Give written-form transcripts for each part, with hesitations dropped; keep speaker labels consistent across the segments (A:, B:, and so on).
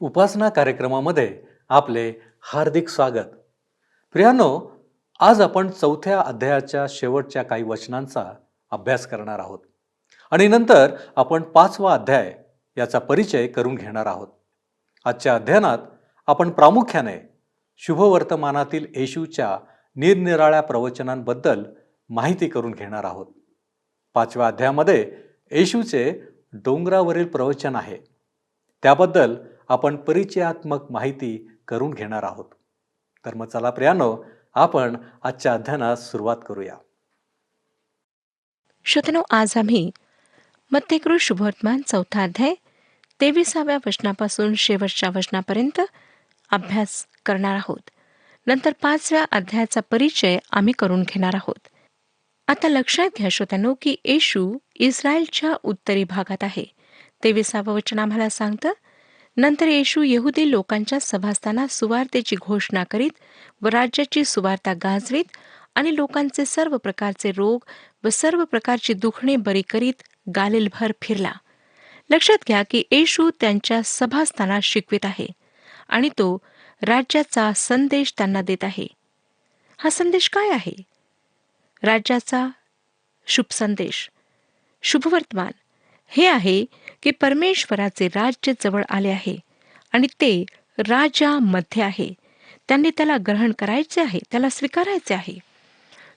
A: उपासना कार्यक्रमामध्ये आपले हार्दिक स्वागत. प्रियानो, आज आपण चौथ्या अध्यायाच्या शेवटच्या काही वचनांचा अभ्यास करणार आहोत आणि नंतर आपण 5वा अध्याय याचा परिचय करून घेणार आहोत. आजच्या अध्ययनात आपण प्रामुख्याने शुभवर्तमानातील येशूच्या निरनिराळ्या प्रवचनांबद्दल माहिती करून घेणार आहोत. 5व्या अध्यायामध्ये येशूचे डोंगरावरील प्रवचन आहे. त्याबद्दल आपण परिचयात्मक माहिती करून घेणार आहोत. तर मग चला प्रियानो, आपण आजच्या अध्ययनास सुरुवात करूया.
B: श्रोत्यानो, आज आम्ही मत्तेकृत शुभवर्तमान 4था अध्याय 23व्या वचनापासून शेवटच्या वचनापर्यंत अभ्यास करणार आहोत. नंतर 5व्या अध्यायाचा परिचय आम्ही करून घेणार आहोत. आता लक्षात घ्या श्रोत्यानो, की येशू इस्रायलच्या उत्तरी भागात आहे. 23वं वचन आम्हाला सांगतं, नंतर येशू यहुदी लोकांच्या सभास्थानात सुवार्तेची घोषणा करीत व राज्याची सुवार्ता गाजवीत आणि लोकांचे सर्व प्रकारचे रोग व सर्व प्रकारची दुखणे बरी करीत गालिलभर फिरला. लक्षात घ्या की येशू त्यांच्या सभास्थानात शिकवित आहे आणि तो राज्याचा संदेश त्यांना देत आहे. हा संदेश काय आहे? राज्याचा शुभ संदेश, शुभवर्तमान हे आहे की परमेश्वराचे राज्य जवळ आले आहे आणि ते राजामध्ये आहे. त्यांनी त्याला ग्रहण करायचे आहे, त्याला स्वीकारायचे आहे.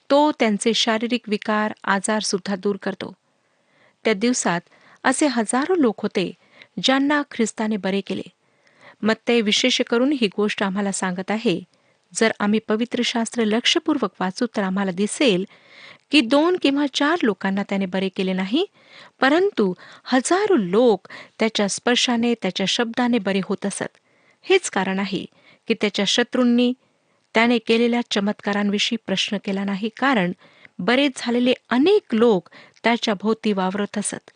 B: तो त्यांचे शारीरिक विकार, आजार सुद्धा दूर करतो. त्या दिवसात असे हजारो लोक होते ज्यांना ख्रिस्ताने बरे केले. मत्ते विशेष करून ही गोष्ट आम्हाला सांगत आहे. जर आम्ही पवित्र शास्त्र लक्षपूर्वक वाचू तर आम्हाला दिसेल की 2 किंवा 4 लोकांना त्याने बरे केले नाही, परंतु हजारो लोक त्याच्या स्पर्शाने, त्याच्या शब्दाने बरे होत असत. हेच कारण आहे की त्याच्या शत्रूंनी त्याने केलेल्या चमत्कारांविषयी प्रश्न केला नाही, कारण बरेच झालेले अनेक लोक त्याच्या भोवती वावरत असत.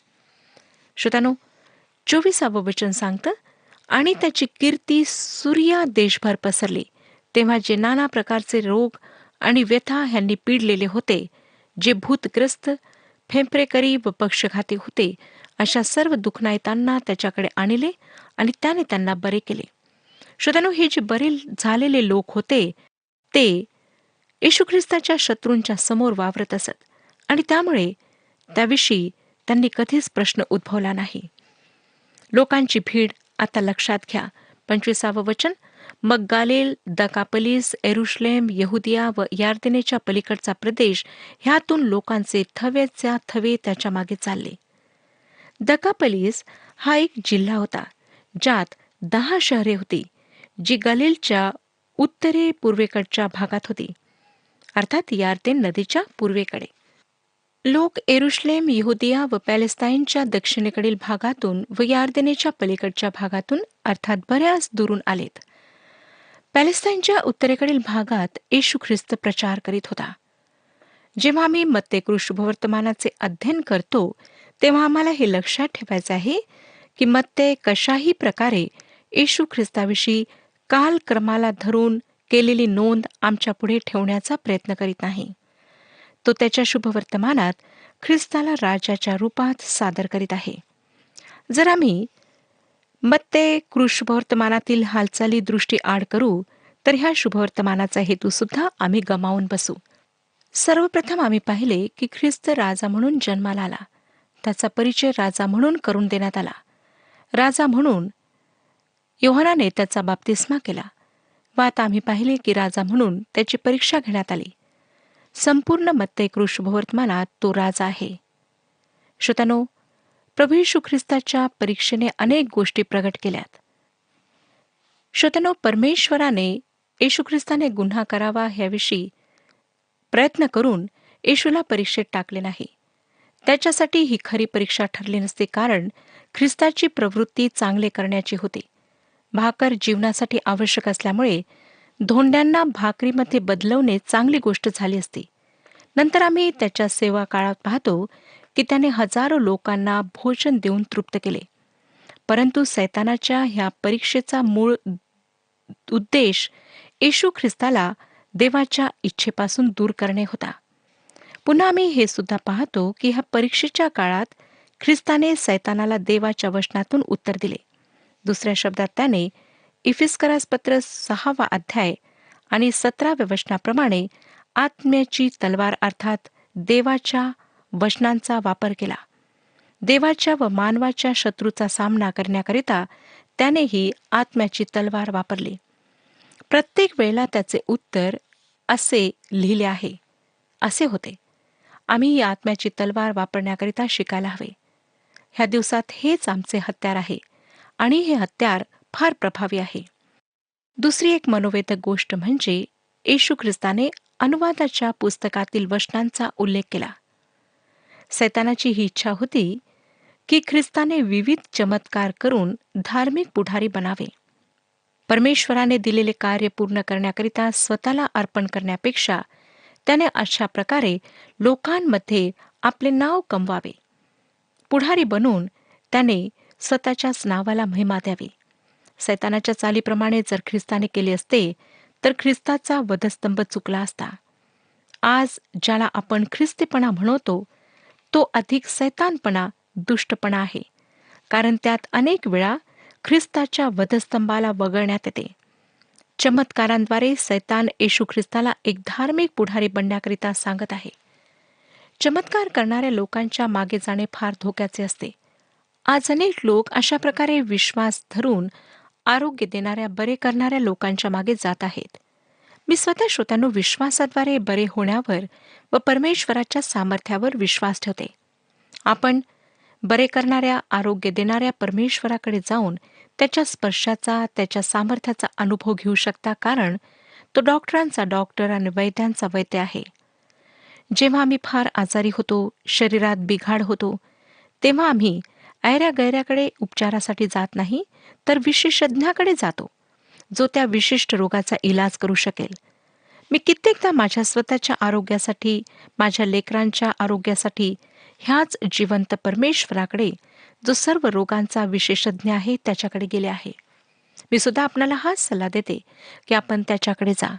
B: श्रोत्यानो, 24वं वचन सांगतं, आणि त्याची कीर्ती सूर्या देशभर पसरली. तेव्हा जे नाना प्रकारचे रोग आणि व्यथा ह्यांनी पीडलेले होते, जे भूतग्रस्त, फेंपरेकरी व पक्षघाती होते, अशा सर्व दुःखनायतांना त्याच्याकडे आणले आणि त्याने त्यांना बरे केले. श्रोत्यानो, हे जे बरे झालेले लोक होते ते येशू ख्रिस्ताच्या शत्रूंच्या समोर वावरत असत आणि त्यामुळे त्याविषयी त्यांनी कधीच प्रश्न उद्भवला नाही. लोकांची भीड आता लक्षात घ्या. 25वं वचन, मग गालिल, दकापलीस, यरुशलेम, यहुदिया व यार्देनेच्या पलीकडचा प्रदेश ह्यातून लोकांचे थवेच्या थवे त्याच्या मागे चालले. दकापलीस हा एक जिल्हा होता ज्यात 10 शहरे होती, जी गलीलच्या उत्तरे पूर्वेकडच्या भागात होती, अर्थात यार्देन नदीच्या पूर्वेकडे. लोक यरुशलेम, यहुदिया व पॅलेस्टाईनच्या दक्षिणेकडील भागातून व यार्देनेच्या पलीकडच्या भागातून, अर्थात बऱ्याच दुरून आलेत. पॅलेस्टाईनच्या उत्तरेकडील भागात येशू ख्रिस्त प्रचार करीत होता. जेव्हा आम्ही मत्तेकृत शुभवर्तमानाचे अध्ययन करतो तेव्हा आम्हाला हे लक्षात ठेवायचे आहे की मत्ते कशाही प्रकारे येशू ख्रिस्ताविषयी कालक्रमाला धरून केलेली नोंद आमच्या पुढे ठेवण्याचा प्रयत्न करीत नाही. तो त्याच्या शुभवर्तमानात ख्रिस्ताला राजाच्या रूपात सादर करीत आहे. जर आम्ही मत्तेकृत शुभवर्तमानातील हालचाली दृष्टी आड करू तर ह्या शुभवर्तमानाचा हेतू सुद्धा आम्ही गमावून बसू. सर्वप्रथम आम्ही पाहिले की ख्रिस्त राजा म्हणून जन्माला आला. त्याचा परिचय राजा म्हणून करून देण्यात आला. राजा म्हणून योहानाने त्याचा बाप्तिस्मा केला व आता आम्ही पाहिले की राजा म्हणून त्याची परीक्षा घेण्यात आली. संपूर्ण मत्तेकृत शुभवर्तमानात तो राजा आहे. श्रोत्यानो, प्रभू येशू ख्रिस्ताच्या परीक्षेने अनेक गोष्टी प्रगट केल्यात. श्रोत्यानो, परमेश्वराने येशू ख्रिस्ताने गुन्हा करावा ह्याविषयी प्रयत्न करून येशूला परीक्षेत टाकले नाही. त्याच्यासाठी ही खरी परीक्षा ठरली नसते, कारण ख्रिस्ताची प्रवृत्ती चांगले करण्याची होती. भाकर जीवनासाठी आवश्यक असल्यामुळे धोंड्यांना भाकरीमध्ये बदलवणे चांगली गोष्ट झाली असती. नंतर आम्ही त्याच्या सेवा काळात पाहतो की त्याने हजारो लोकांना भोजन देऊन तृप्त केले. परंतु सैतानाच्या ह्या परीक्षेचा मूळ उद्देश येशू ख्रिस्ताला देवाच्या इच्छेपासून दूर करणे होता. पुन्हा आम्ही हे सुद्धा पाहतो की ह्या परीक्षेच्या काळात ख्रिस्ताने सैतानाला देवाच्या वचनातून उत्तर दिले. दुसऱ्या शब्दात त्याने इफिस्करास पत्र 6 अध्याय आणि 17 वचनाप्रमाणे आत्म्याची तलवार अर्थात देवाच्या वचनांचा वापर केला. देवाच्या व मानवाच्या शत्रूचा सामना करण्याकरिता त्याने ही आत्म्याची तलवार वापरली. प्रत्येक वेळेला त्याचे उत्तर असे लिहिले आहे, असे होते. आम्ही ही आत्म्याची तलवार वापरण्याकरिता शिकायला हवे. ह्या दिवसात हेच आमचे हत्यार आहे आणि हे हत्यार फार प्रभावी आहे. दुसरी एक मनोवेधक गोष्ट म्हणजे येशू ख्रिस्ताने अनुवादाच्या पुस्तकातील वचनांचा उल्लेख केला. सैतानाची ही इच्छा होती की ख्रिस्ताने विविध चमत्कार करून धार्मिक पुढारी बनावे. परमेश्वराने दिलेले कार्य पूर्ण करण्याकरिता स्वतःला अर्पण करण्यापेक्षा त्याने अशा प्रकारे लोकांमध्ये आपले नाव कमवावे. पुढारी बनून त्याने स्वतःच्याच नावाला महिमा द्यावी. सैतानाच्या चालीप्रमाणे जर ख्रिस्ताने केले असते तर ख्रिस्ताचा वधस्तंभ चुकला असता. आज ज्याला आपण ख्रिस्तीपणा म्हणतो तो अधिक सैतानपणा, दुष्टपणा आहे, कारण त्यात अनेक वेळा ख्रिस्ताच्या वधस्तंभाला वगळण्यात येते. चमत्कारांद्वारे सैतान येशू ख्रिस्ताला एक धार्मिक पुढारी बनण्याकरिता सांगत आहे. चमत्कार करणाऱ्या लोकांच्या मागे जाणे फार धोक्याचे असते. आज अनेक लोक अशा प्रकारे विश्वास धरून आरोग्य देणाऱ्या, बरे करणाऱ्या लोकांच्या मागे जात आहेत. मी स्वतः श्रोत्यांनो विश्वासाद्वारे बरे होण्यावर व परमेश्वराच्या सामर्थ्यावर विश्वास ठेवते. आपण बरे करणाऱ्या, आरोग्य देणाऱ्या परमेश्वराकडे जाऊन त्याच्या स्पर्शाचा, त्याच्या सामर्थ्याचा अनुभव घेऊ शकता, कारण तो डॉक्टरांचा डॉक्टर आणि वैद्यांचा वैद्य आहे. जेव्हा आम्ही फार आजारी होतो, शरीरात बिघाड होतो, तेव्हा आम्ही ऐऱ्या-गैऱ्याकडे उपचारासाठी जात नाही, तर विशेषज्ञाकडे जातो, जो त्या विशिष्ट रोगाचा इलाज करू शकेल. मी कित्येकदा माझ्या स्वतःच्या आरोग्यासाठी, माझ्या लेकरांच्या आरोग्यासाठी ह्याच जिवंत परमेश्वराकडे, जो सर्व रोगांचा विशेषज्ञ आहे, त्याच्याकडे गेले आहे. मी सुद्धा आपणाला हाच सल्ला देते की आपण त्याच्याकडे जा.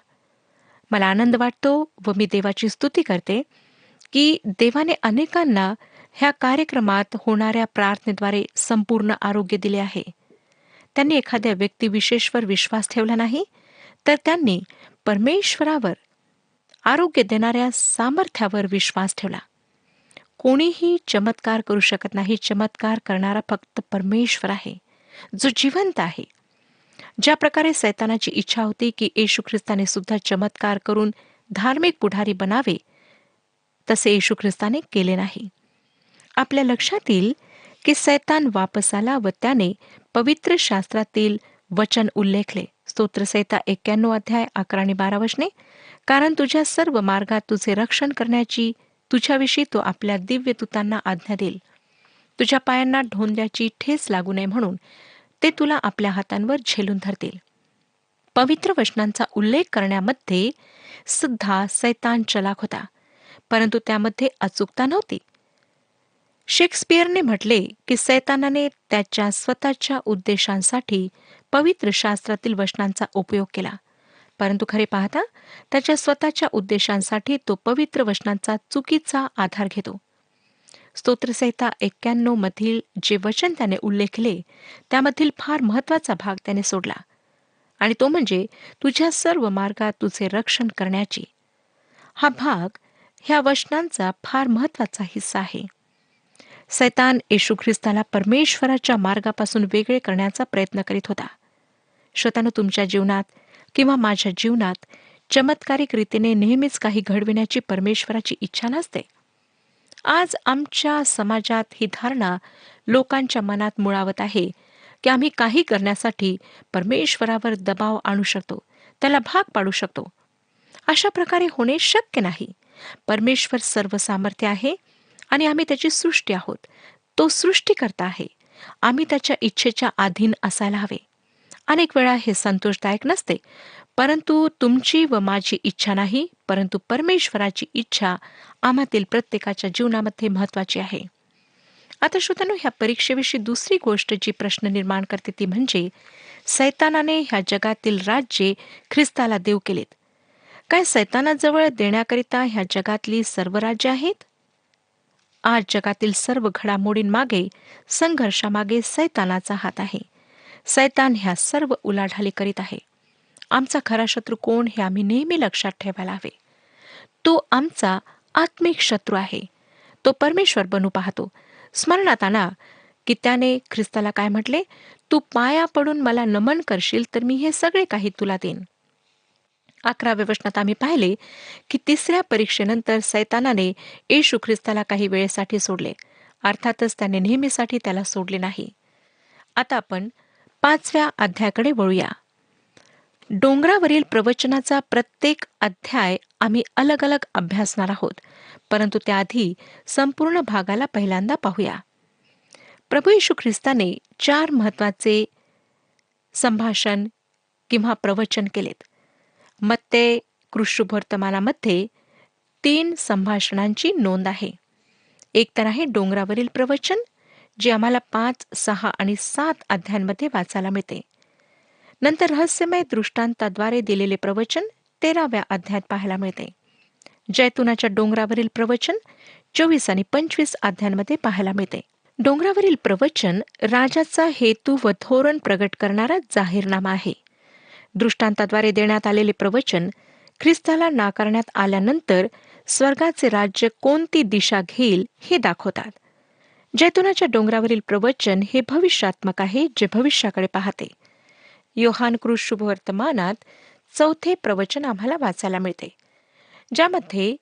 B: मला आनंद वाटतो व मी देवाची स्तुती करते की देवाने अनेकांना ह्या कार्यक्रमात होणाऱ्या प्रार्थनेद्वारे संपूर्ण आरोग्य दिले आहे. त्यांनी एखाद्या व्यक्तिविशेषवर विश्वास ठेवला नाही, तर त्यांनी परमेश्वरावर, आरोग्य देणाऱ्या सामर्थ्यावर विश्वास ठेवला. कोणीही चमत्कार करू शकत नाही. चमत्कार करणारा फक्त परमेश्वर आहे, जो जिवंत आहे. ज्या प्रकारे सैतानाची इच्छा होती की येशू ख्रिस्ताने सुद्धा चमत्कार करून धार्मिक पुढारी बनावे, तसे येशू ख्रिस्ताने केले नाही. आपल्या लक्षात येईल की सैतान वापस आला व त्याने पवित्र शास्त्रातील वचन उल्लेखले. स्तोत्रसंहिता 91 अध्याय 11 आणि 12 वचने. कारण तुझ्या सर्व मार्गात तुझे रक्षण करण्याची तुझ्याविषयी तो आपल्या दिव्य दूतांना आज्ञा देईल. तुझ्या पायांना ढोंद्याची ठेस लागू नये म्हणून ते तुला आपल्या हातांवर झेलून धरतील. पवित्र वचनांचा उल्लेख करण्यामध्ये सुद्धा सैतान चलाख होता, परंतु त्यामध्ये अचूकता नव्हती. शेक्सपियरने म्हटले की सैतानाने त्याच्या स्वतःच्या उद्देशांसाठी पवित्र शास्त्रातील वचनांचा उपयोग केला, परंतु खरे पाहता त्याच्या स्वतःच्या उद्देशांसाठी तो पवित्र वचनांचा चुकीचा आधार घेतो. स्तोत्रसंहिता 91 मधील जे वचन त्याने उल्लेखले त्यामधील फार महत्वाचा भाग त्याने सोडला, आणि तो म्हणजे तुझ्या सर्व मार्गात तुझे रक्षण करण्याची. हा भाग ह्या वचनांचा फार महत्वाचा हिस्सा आहे. सैतान येशू ख्रिस्ताला परमेश्वराच्या मार्गापासून वेगळे करण्याचा प्रयत्न करीत होता. श्रोत्यानो, तुमच्या जीवनात किंवा माझ्या जीवनात चमत्कारिक रीतीने नेहमीच काही घडविण्याची परमेश्वराची इच्छा नसते. आज आमच्या समाजात ही धारणा लोकांच्या मनात मुळावत आहे की आम्ही काही करण्यासाठी परमेश्वरावर दबाव आणू शकतो, त्याला भाग पाडू शकतो. अशा प्रकारे होणे शक्य नाही. परमेश्वर सर्व सामर्थ्य आहे आणि आम्ही त्याची सृष्टी आहोत. तो सृष्टीकर्ता आहे. आम्ही त्याच्या इच्छेच्या अधीन असायला हवे. अनेक वेळा हे संतोषदायक नसते, परंतु तुमची व माझी इच्छा नाही, परंतु परमेश्वराची इच्छा आम्हातील प्रत्येकाच्या जीवनामध्ये महत्वाची आहे. आता श्रोत्यांनो, ह्या परीक्षेविषयी दुसरी गोष्ट जी प्रश्न निर्माण करते ती म्हणजे सैतानाने ह्या जगातील राज्ये ख्रिस्ताला देव केलेत. काय सैतानाजवळ देण्याकरिता ह्या जगातली सर्व राज्य आहेत? आज जगातील सर्व घडामोडींमागे, संघर्षामागे सैतानाचा हात आहे. सैतान ह्या सर्व उलाढाली करीत आहे. आमचा खरा शत्रू कोण हे आम्ही नेहमी लक्षात ठेवायला हवे. तो आमचा आत्मिक शत्रू आहे. तो परमेश्वर बनू पाहतो. स्मरणात आणा की त्याने ख्रिस्ताला काय म्हटले, तू पाया पडून मला नमन करशील तर मी हे सगळे काही तुला देईन. 11व्या वचनात आम्ही पाहिले की तिसऱ्या परीक्षेनंतर सैतानाने येशू ख्रिस्ताला काही वेळेसाठी सोडले. अर्थातच त्याने नेहमीसाठी त्याला सोडले नाही. आता आपण 5व्या अध्यायाकडे वळूया. डोंगरावरील प्रवचनाचा प्रत्येक अध्याय आम्ही अलग अलग अभ्यासणार आहोत, परंतु त्याआधी संपूर्ण भागाला पहिल्यांदा पाहूया. प्रभू येशू ख्रिस्ताने 4 महत्वाचे संभाषण किंवा प्रवचन केलेत. मत्ते कृष्णवर्तमानामध्ये 3 संभाषणांची नोंद आहे. एक तर आहे डोंगरावरील प्रवचन, जे आम्हाला 5, 6 आणि 7 अध्यायांमध्ये वाचायला मिळते. नंतर रहस्यमय दृष्टांताद्वारे दिलेले प्रवचन 13व्या अध्यायात पाहायला मिळते. जैतुनाच्या डोंगरावरील प्रवचन 24 आणि 25 अध्यायांमध्ये पाहायला मिळते. डोंगरावरील प्रवचन राजाचा हेतू व धोरण प्रगट करणारा जाहीरनामा आहे. दृष्टांताद्वारे देण्यात आलेले प्रवचन ख्रिस्ताला नाकारण्यात आल्यानंतर स्वर्गाचे राज्य कोणती दिशा घेईल हे दाखवतात. जैतुनाच्या डोंगरावरील प्रवचन हे भविष्यात्मक आहे, जे भविष्याकडे पाहते. योहान शुभवर्तमानात 4थे प्रवचन आम्हाला वाचायला मिळते, ज्यामध्ये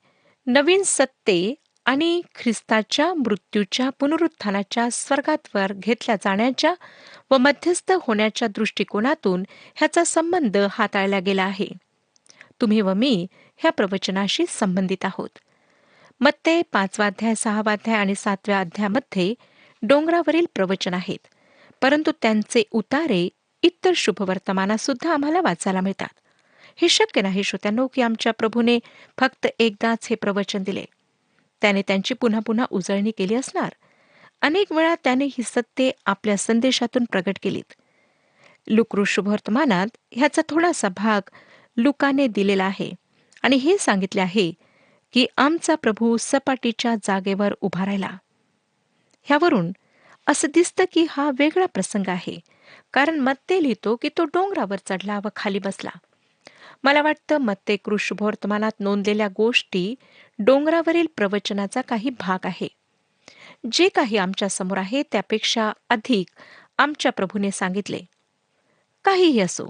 B: नवीन सत्ते आणि ख्रिस्ताच्या मृत्यूच्या पुनरुत्थानाच्या स्वर्गावर घेतल्या जाण्याच्या व मध्यस्थ होण्याच्या दृष्टिकोनातून ह्याचा संबंध हाताळला गेला आहे. तुम्ही व मी ह्या प्रवचनाशी संबंधित आहोत. मत्ते 5वा अध्याय, 6वा अध्याय आणि 7व्या अध्यायामध्ये डोंगरावरील प्रवचन आहेत, परंतु त्यांचे उतारे इतर शुभवर्तमानात सुद्धा आम्हाला वाचायला मिळतात. हे शक्य नाही श्रोत्यांनो की आमच्या प्रभूने फक्त एकदाच हे प्रवचन दिले. त्याने त्यांची पुन्हा पुन्हा उजळणी केली असणार. अनेक वेळा त्याने ही सत्ये आपल्या संदेशातून प्रगट केलीत. लूका शुभवर्तमानात ह्याचा थोडासा भाग लुकाने दिलेला आहे आणि हे सांगितले आहे की आमचा प्रभू सपाटीच्या जागेवर उभा राहिला. ह्यावरून असं दिसतं की हा वेगळा प्रसंग आहे, कारण मत्ते लिहितो की तो डोंगरावर चढला व खाली बसला. मला वाटतं मत्ते शुभवर्तमानात नोंदलेल्या गोष्टी डोंगरावरील प्रवचनाचा काही भाग आहे. जे काही आमच्या समोर आहे त्यापेक्षा अधिक आमच्या प्रभूने सांगितले. काहीही असो,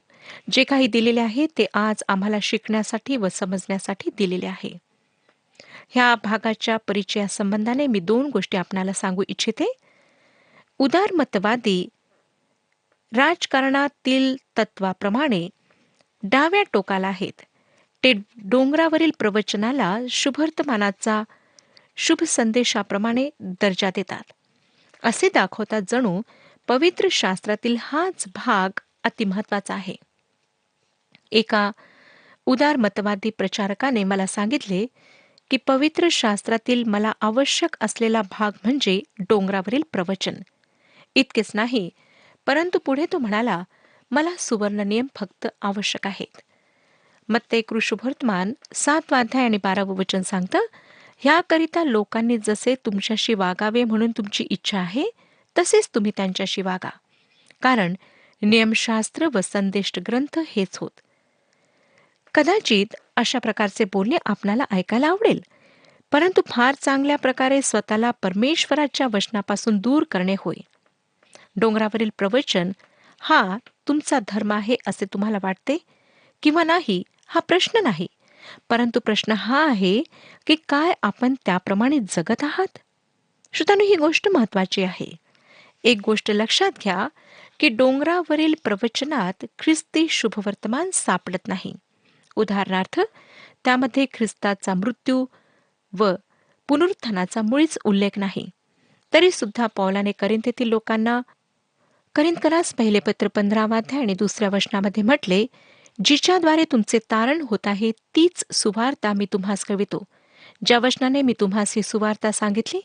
B: जे काही दिलेले आहे ते आज आम्हाला शिकण्यासाठी व समजण्यासाठी दिलेले आहे. ह्या भागाच्या परिचयासंबंधाने मी 2 गोष्टी आपणाला सांगू इच्छिते. उदारमतवादी राजकारणातील तत्वाप्रमाणे डाव्या टोकाला आहेत. ते डोंगरावरील प्रवचनाला शुभवर्तमानाचा शुभ संदेशाप्रमाणे दर्जा देतात. असे दाखवतात जणू पवित्र शास्त्रातील हाच भाग अतिमहत्वाचा आहे. एका उदारमतवादी प्रचारकाने मला सांगितले की पवित्र शास्त्रातील मला आवश्यक असलेला भाग म्हणजे डोंगरावरील प्रवचन. इतकेच नाही, परंतु पुढे तो म्हणाला, मला सुवर्ण नियम फक्त आवश्यक आहेत. मत्ते शुभवर्तमान 7वा अध्याय आणि 12वं वचन सांगतं, ह्याकरिता लोकांनी जसे तुमच्याशी वागावे म्हणून तुमची इच्छा आहे, तसेच तुम्ही त्यांच्याशी वागा, कारण नियमशास्त्र व संदेश ग्रंथ हेच होत. कदाचित अशा प्रकारचे बोलणे आपणाला ऐकायला आवडेल, परंतु फार चांगल्या प्रकारे स्वतःला परमेश्वराच्या वचनापासून दूर करणे होय. डोंगरावरील प्रवचन हा तुमचा धर्म आहे असे तुम्हाला वाटते किंवा नाही, हा प्रश्न नाही, परंतु प्रश्न हा आहे की काय आपण त्याप्रमाणे जगत आहात. श्रोत्यांनो, ही गोष्ट महत्वाची आहे. एक गोष्ट लक्षात घ्या की डोंगरावरील प्रवचनात ख्रिस्ती शुभवर्तमान सापडत नाही. उदाहरणार्थ, त्यामध्ये ख्रिस्ताचा मृत्यू व पुनरुत्थानाचा मुळीच उल्लेख नाही. तरी सुद्धा पौलाने करिंथेतील लोकांना करिंथकरास पहिले पत्र 15वा अध्याय आणि 2ऱ्या वचनामध्ये म्हटले, जिच्याद्वारे तुमचे तारण होत आहे तीच सुवार्ता मी तुम्हास कळवितो. ज्या वचनाने मी तुम्हास ही सुवार्ता सांगितली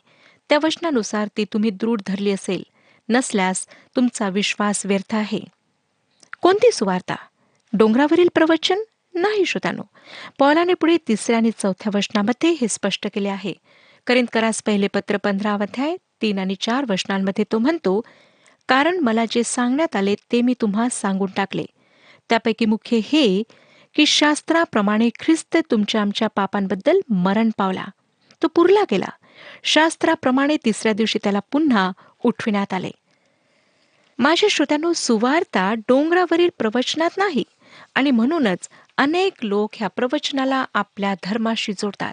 B: त्या वचनानुसार ती तुम्ही दृढ धरली असेल, नसल्यास तुमचा विश्वास व्यर्थ आहे. कोणती सुवार्ता? डोंगरावरील प्रवचन? नाही श्रोत्यानो. पौलाने पुढे 3ऱ्या आणि 4थ्या वचनामध्ये हे स्पष्ट केले आहे. करिंथकरास पहिले पत्र 15वा अध्याय 3 आणि 4 वचनांमध्ये तो म्हणतो, कारण मला जे सांगण्यात आले ते मी तुम्हास सांगून टाकले. त्यापैकी मुख्य हे की शास्त्राप्रमाणे ख्रिस्त तुमच्या आमच्या पापांबद्दल मरण पावला, तो पुरला गेला. शास्त्राप्रमाणे तिसऱ्या दिवशी त्याला पुन्हा उठविण्यात आले. माझ्या श्रोत्यांनो, सुवार्ता डोंगरावरील प्रवचनात नाही आणि म्हणूनच अनेक लोक ह्या प्रवचनाला आपल्या धर्माशी जोडतात.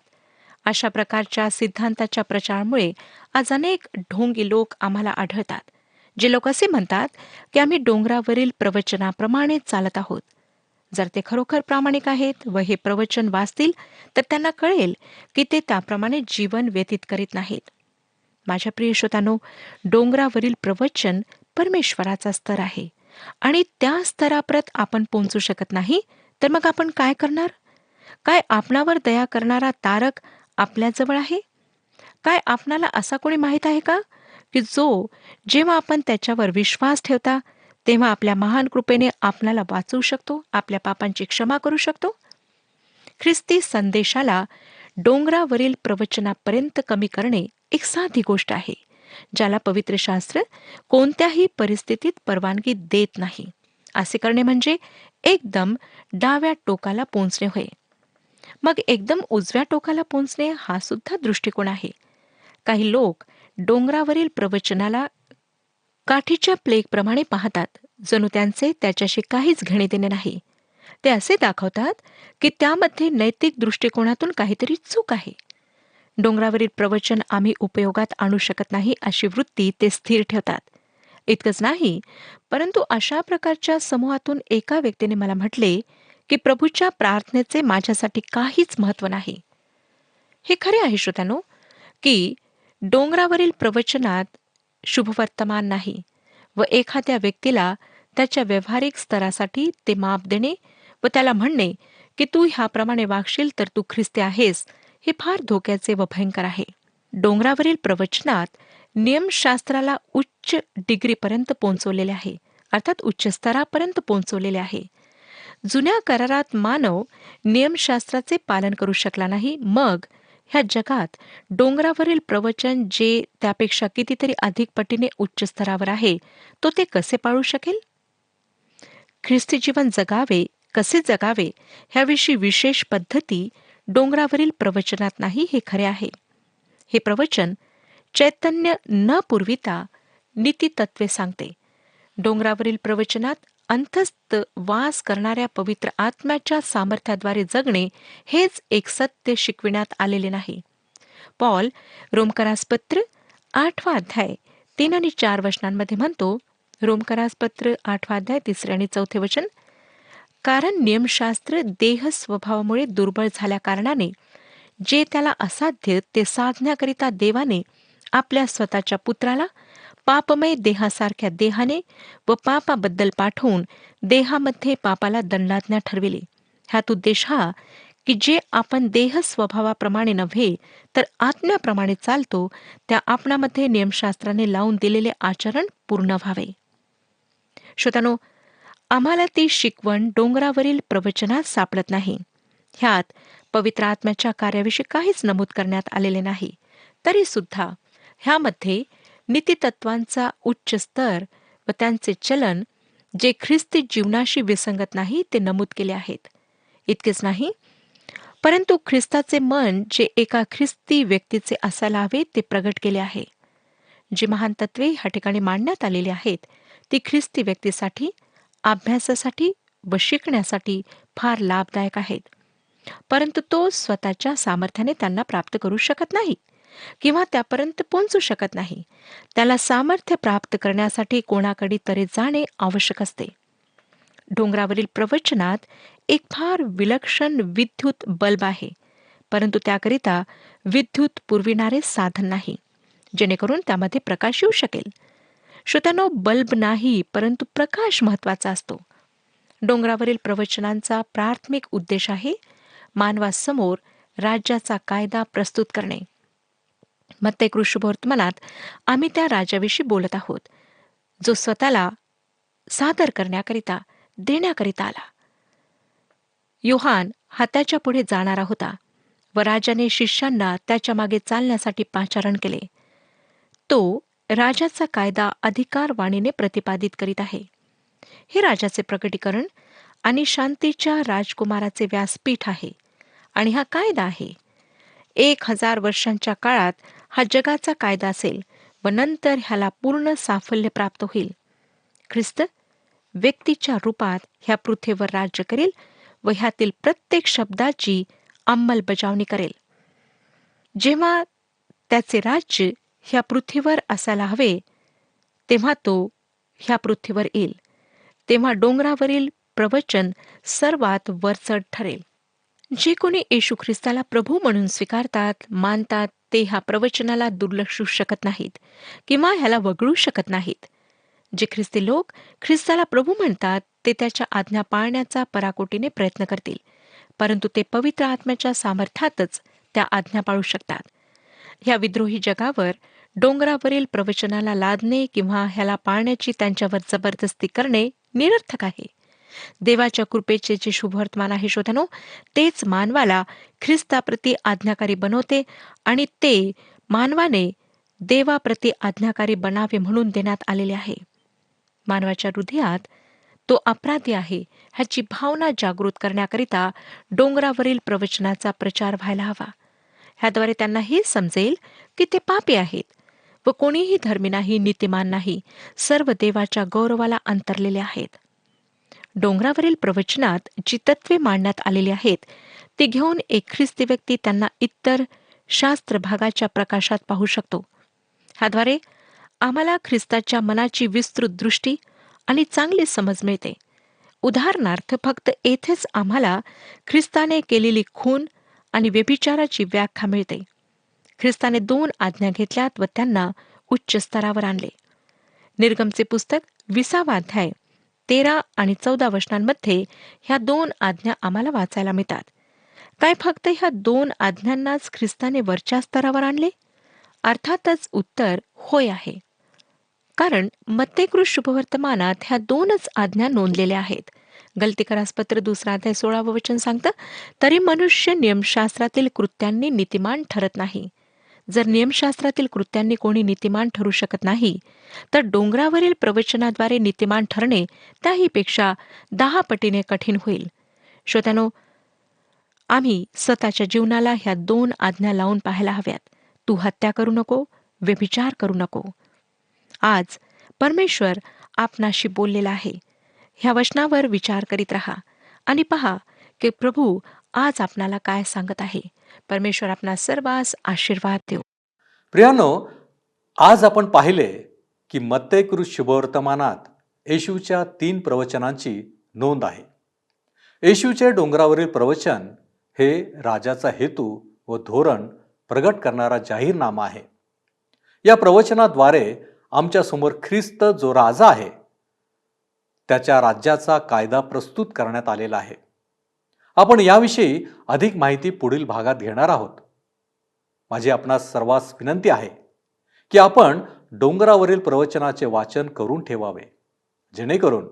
B: अशा प्रकारच्या सिद्धांताच्या प्रचारामुळे आज अनेक ढोंगी लोक आम्हाला आढळतात. जे लोक असे म्हणतात की आम्ही डोंगरावरील प्रवचनाप्रमाणे चालत आहोत. जर ते खरोखर प्रामाणिक आहेत व हे प्रवचन वाचतील तर त्यांना कळेल की ते त्याप्रमाणे जीवन व्यतीत करीत नाहीत. माझ्या प्रिय श्रोतांनो, डोंगरावरील प्रवचन परमेश्वराचा स्तर आहे आणि त्या स्तराप्रत आपण पोहोचू शकत नाही, तर मग आपण काय करणार? काय आपणावर दया करणारा तारक आपल्याजवळ आहे? काय आपणाला असा कोणी माहीत आहे का की जो जेव्हा आपण त्याच्यावर विश्वास ठेवता तेव्हा आपल्या महान कृपेने आपणाला वाचवू शकतो, आपल्या पापांची क्षमा करू शकतो? ख्रिस्ती संदेशाला डोंगरावरील प्रवचनापर्यंत कमी करणे एक साधी गोष्ट आहे, ज्याला पवित्र शास्त्र कोणत्याही परिस्थितीत परवानगी देत नाही. असे करणे म्हणजे एकदम डाव्या टोकाला पोहोचणे होय. मग एकदम उजव्या टोकाला पोहोचणे हा सुद्धा दृष्टिकोन आहे. काही लोक डोंगरावरील प्रवचनाला काठीच्या प्लेगप्रमाणे पाहतात, जणू त्यांचे त्याच्याशी काहीच घेणे देणे नाही. ते असे दाखवतात की त्यामध्ये नैतिक दृष्टिकोनातून काहीतरी चूक आहे. डोंगरावरील प्रवचन आम्ही उपयोगात आणू शकत नाही अशी वृत्ती ते स्थिर ठेवतात. इतकंच नाही, परंतु अशा प्रकारच्या समूहातून एका व्यक्तीने मला म्हटले की प्रभूच्या प्रार्थनेचे माझ्यासाठी काहीच महत्त्व नाही. हे खरे आहे श्रोत्यानो की डोंगरावरील प्रवचनात शुभवर्तमान नाही व एखाद्या व्यक्तीला त्याच्या व्यावहारिक स्तरासाठी ते माप देणे व त्याला म्हणणे की तू ह्याप्रमाणे वागशील तर तू ख्रिस्ती आहेस, हे फार धोक्याचे व भयंकर आहे. डोंगरावरील प्रवचनात नियमशास्त्राला उच्च डिग्रीपर्यंत पोहोचवलेले आहे, अर्थात उच्च स्तरापर्यंत पोहोचवलेले आहे. जुन्या करारात मानव नियमशास्त्राचे पालन करू शकला नाही, मग ह्या जगात डोंगरावरील प्रवचन जे त्यापेक्षा कितीतरी अधिक पटीने उच्च स्तरावर आहे, तो ते कसे पाळू शकेल? ख्रिस्ती जीवन जगावे, कसे जगावे ह्याविषयी विशेष पद्धती डोंगरावरील प्रवचनात नाही, हे खरे आहे. हे प्रवचन चैतन्य न पुरविता नीतितत्वे सांगते. डोंगरावरील प्रवचनात अंतस्थ वास करणाऱ्या पवित्र आत्म्याच्या सामर्थ्याद्वारे जगणे हेच एक सत्य शिकविण्यात आलेले नाही. पॉल रोमकरासपत्र 8 अध्याय 3 आणि 4 वचनांमध्ये म्हणतो, रोमकरासपत्र 8 अध्याय 3 आणि 4 वचन, कारण नियमशास्त्र देह स्वभावामुळे दुर्बळ झाल्या कारणाने जे त्याला असाध्य ते साधण्याकरिता देवाने आपल्या स्वतःच्या पुत्राला पापमय देहासारख्या देहाने व पापाबद्दल पाठवून देहामध्ये पापाला दंडाज्ञा ठरविले. ह्यात उद्देश हा की जे आपण देह स्वभावाप्रमाणे नव्हे तर आत्म्याप्रमाणे चालतो, त्या आपणामध्ये नियमशास्त्राने लावून दिलेले आचरण पूर्ण व्हावे. श्रोतांनो, आम्हाला ती शिकवण डोंगरावरील प्रवचनात सापडत नाही. ह्यात पवित्र आत्म्याच्या कार्याविषयी काहीच नमूद करण्यात आलेले नाही. तरी सुद्धा ह्यामध्ये नीतितत्वांचा उच्च स्तर व त्यांचे चलन जे ख्रिस्ती जीवनाशी विसंगत नाही ते नमूद केले आहेत. इतकेच नाही, परंतु ख्रिस्ताचे मन जे एका ख्रिस्ती व्यक्तीचे असायला हवे ते प्रगट केले आहे. जी महान तत्वे ह्या ठिकाणी मांडण्यात आलेली आहेत ती ख्रिस्ती व्यक्तीसाठी, अभ्यासासाठी व शिकण्यासाठी फार लाभदायक आहेत. परंतु तो स्वतःच्या सामर्थ्याने त्यांना प्राप्त करू शकत नाही किंवा त्यापर्यंत पोहोचू शकत नाही. त्याला सामर्थ्य प्राप्त करण्यासाठी कोणाकडे तरी जाणे आवश्यक असते. डोंगरावरील प्रवचनात एक फार विलक्षण विद्युत बल्ब आहे, परंतु त्याकरिता विद्युत पुरविणारे साधन नाही जेणेकरून त्यामध्ये प्रकाश येऊ शकेल. श्रोत्यांनो, बल्ब नाही परंतु प्रकाश महत्वाचा असतो. डोंगरावरील प्रवचनांचा प्राथमिक उद्देश आहे मानवासमोर राज्याचा कायदा प्रस्तुत करणे. मत्ते शुभवर्तमानात आम्ही त्या राजाविषयी बोलत आहोत, जो स्वतःला सादर करण्याकरिता देण्याकरिता आला. योहान हा त्याच्या पुढे जाणारा होता व राजाने शिष्यांना त्याच्या मागे चालण्यासाठी पाचारण केले. तो राजाचा कायदा अधिकारवाणीने प्रतिपादित करीत आहे. हे राजाचे प्रकटीकरण आणि शांतीच्या राजकुमाराचे व्यासपीठ आहे. आणि हा कायदा आहे. 1000 वर्षांच्या काळात हा जगाचा कायदा असेल व नंतर ह्याला पूर्ण साफल्य प्राप्त होईल. ख्रिस्त व्यक्तीच्या रूपात ह्या पृथ्वीवर राज्य करेल व ह्यातील प्रत्येक शब्दाची अंमलबजावणी करेल. जेव्हा त्याचे राज्य ह्या पृथ्वीवर असायला हवे, तेव्हा तो ह्या पृथ्वीवर येईल. तेव्हा डोंगरावरील प्रवचन सर्वात वरचढ ठरेल. जे कोणी येशू ख्रिस्ताला प्रभू म्हणून स्वीकारतात, मानतात, ते ह्या प्रवचनाला दुर्लक्षू शकत नाहीत किंवा ह्याला वगळू शकत नाहीत. जे ख्रिस्ती लोक ख्रिस्ताला प्रभू म्हणतात, ते त्याच्या आज्ञा पाळण्याचा पराकोटीने प्रयत्न करतील, परंतु ते पवित्र आत्म्याच्या सामर्थ्यातच त्या आज्ञा पाळू शकतात. ह्या विद्रोही जगावर डोंगरावरील प्रवचनाला लादणे किंवा ह्याला पाळण्याची त्यांच्यावर जबरदस्ती करणे निरर्थक आहे. देवाच्या कृपेचे जे शुभवर्तमान आहे श्रोत्यानो, तेच मानवाला ख्रिस्ताप्रती आज्ञाकारी बनवते आणि ते मानवाने देवाप्रती आज्ञाकारी बनावे म्हणून देण्यात आलेले आहे. मानवाच्या हृदयात तो अपराधी आहे ह्याची भावना जागृत करण्याकरिता डोंगरावरील प्रवचनाचा प्रचार व्हायला हवा. ह्याद्वारे त्यांना हे समजेल की ते पापी आहेत व कोणीही धर्मी नाही, नीतिमान नाही, सर्व देवाच्या गौरवाला अंतरलेले आहेत. डोंगरावरील प्रवचनात जी तत्वे मांडण्यात आलेली आहेत, ती घेऊन एक ख्रिस्ती व्यक्ती त्यांना इतर शास्त्र भागाच्या प्रकाशात पाहू शकतो. ह्याद्वारे आम्हाला ख्रिस्ताच्या मनाची विस्तृत दृष्टी आणि चांगली समज मिळते. उदाहरणार्थ, फक्त येथेच आम्हाला ख्रिस्ताने केलेली खून आणि व्यभिचाराची व्याख्या मिळते. ख्रिस्ताने 2 आज्ञा घेतल्यात व त्यांना उच्च स्तरावर आणले. निर्गमचे पुस्तक 20 अध्याय 13 आणि 14 वचनांमध्ये ह्या 2 आज्ञा आम्हाला वाचायला मिळतात. काय फक्त ह्या 2 आज्ञांनाच ख्रिस्ताने वरच्या स्तरावर आणले? अर्थातच उत्तर होय आहे. कारण मत्तेकृत शुभवर्तमानात ह्या 2च आज्ञा नोंदलेल्या आहेत. गलतीकरासपत्र 2 अध्याय 16 वचन सांगतं, तरी मनुष्य नियमशास्त्रातील कृत्यांनी नीतिमान ठरत नाही. जर नियमशास्त्रातील कृत्यांनी कोणी नीतिमान ठरू शकत नाही, तर डोंगरावरील प्रवचनाद्वारे नीतिमान ठरणे त्याहीपेक्षा 10 पटीने कठीण होईल. श्रोत्यानो, आम्ही स्वतःच्या जीवनाला ह्या 2 आज्ञा लावून पाहायला हव्यात. तू हत्या करू नको, व्यभिचार करू नको. आज परमेश्वर आपणाशी बोललेला आहे. ह्या वचनावर विचार करीत राहा आणि पहा की प्रभू आज आपणाला काय सांगत आहे. परमेश्वर आपणा सर्वांस आशीर्वाद देव.
A: प्रियानो, आज आपण पाहिले की मत्तेकृत शुभवर्तमानात येशूच्या 3 प्रवचनांची नोंद आहे. येशूचे डोंगरावरील प्रवचन हे राजाचा हेतू व धोरण प्रगट करणारा जाहीरनामा आहे. या प्रवचनाद्वारे आमच्या समोर ख्रिस्त जो राजा आहे त्याच्या राज्याचा कायदा प्रस्तुत करण्यात आलेला आहे. आपण याविषयी अधिक माहिती पुढील भागात घेणार आहोत. माझी आपणास सर्वांस विनंती आहे की आपण डोंगरावरील प्रवचनाचे वाचन करून ठेवावे, जेणेकरून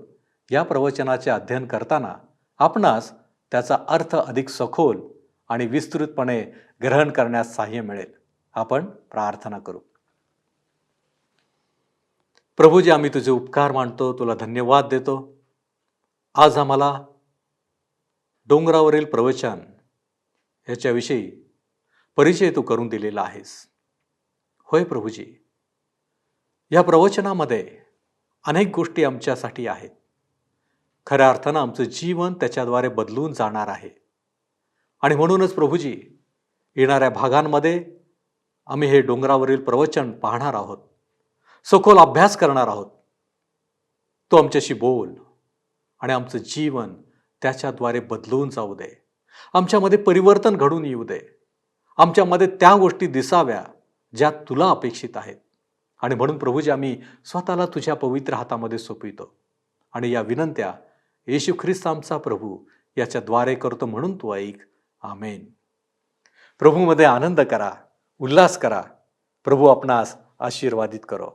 A: या प्रवचनाचे अध्ययन करताना आपणास त्याचा अर्थ अधिक सखोल आणि विस्तृतपणे ग्रहण करण्यास सहाय्य मिळेल. आपण प्रार्थना करू. प्रभूजी, आम्ही तुझे उपकार मानतो, तुला धन्यवाद देतो. आज आम्हाला डोंगरावरील प्रवचन याच्याविषयी परिचय तू करून दिलेला आहेस. होय प्रभूजी, या प्रवचनामध्ये अनेक गोष्टी आमच्यासाठी आहेत. खऱ्या अर्थानं आमचं जीवन त्याच्याद्वारे बदलून जाणार आहे. आणि म्हणूनच प्रभूजी, येणाऱ्या भागांमध्ये आम्ही हे डोंगरावरील प्रवचन पाहणार आहोत, सखोल अभ्यास करणार आहोत. तो आमच्याशी बोल आणि आमचं जीवन त्याच्याद्वारे बदलून जाऊ दे. आमच्यामध्ये परिवर्तन घडून येऊ दे. आमच्यामध्ये त्या गोष्टी दिसाव्या ज्या तुला अपेक्षित आहेत. आणि म्हणून प्रभूजी, आम्ही स्वतःला तुझ्या पवित्र हातामध्ये सोपवितो आणि या विनंत्या येशू ख्रिस्त आमचा प्रभू याच्याद्वारे करतो, म्हणून तू ऐक. आमेन. प्रभूमध्ये आनंद करा, उल्हास करा. प्रभू आपणास आशीर्वादित करो.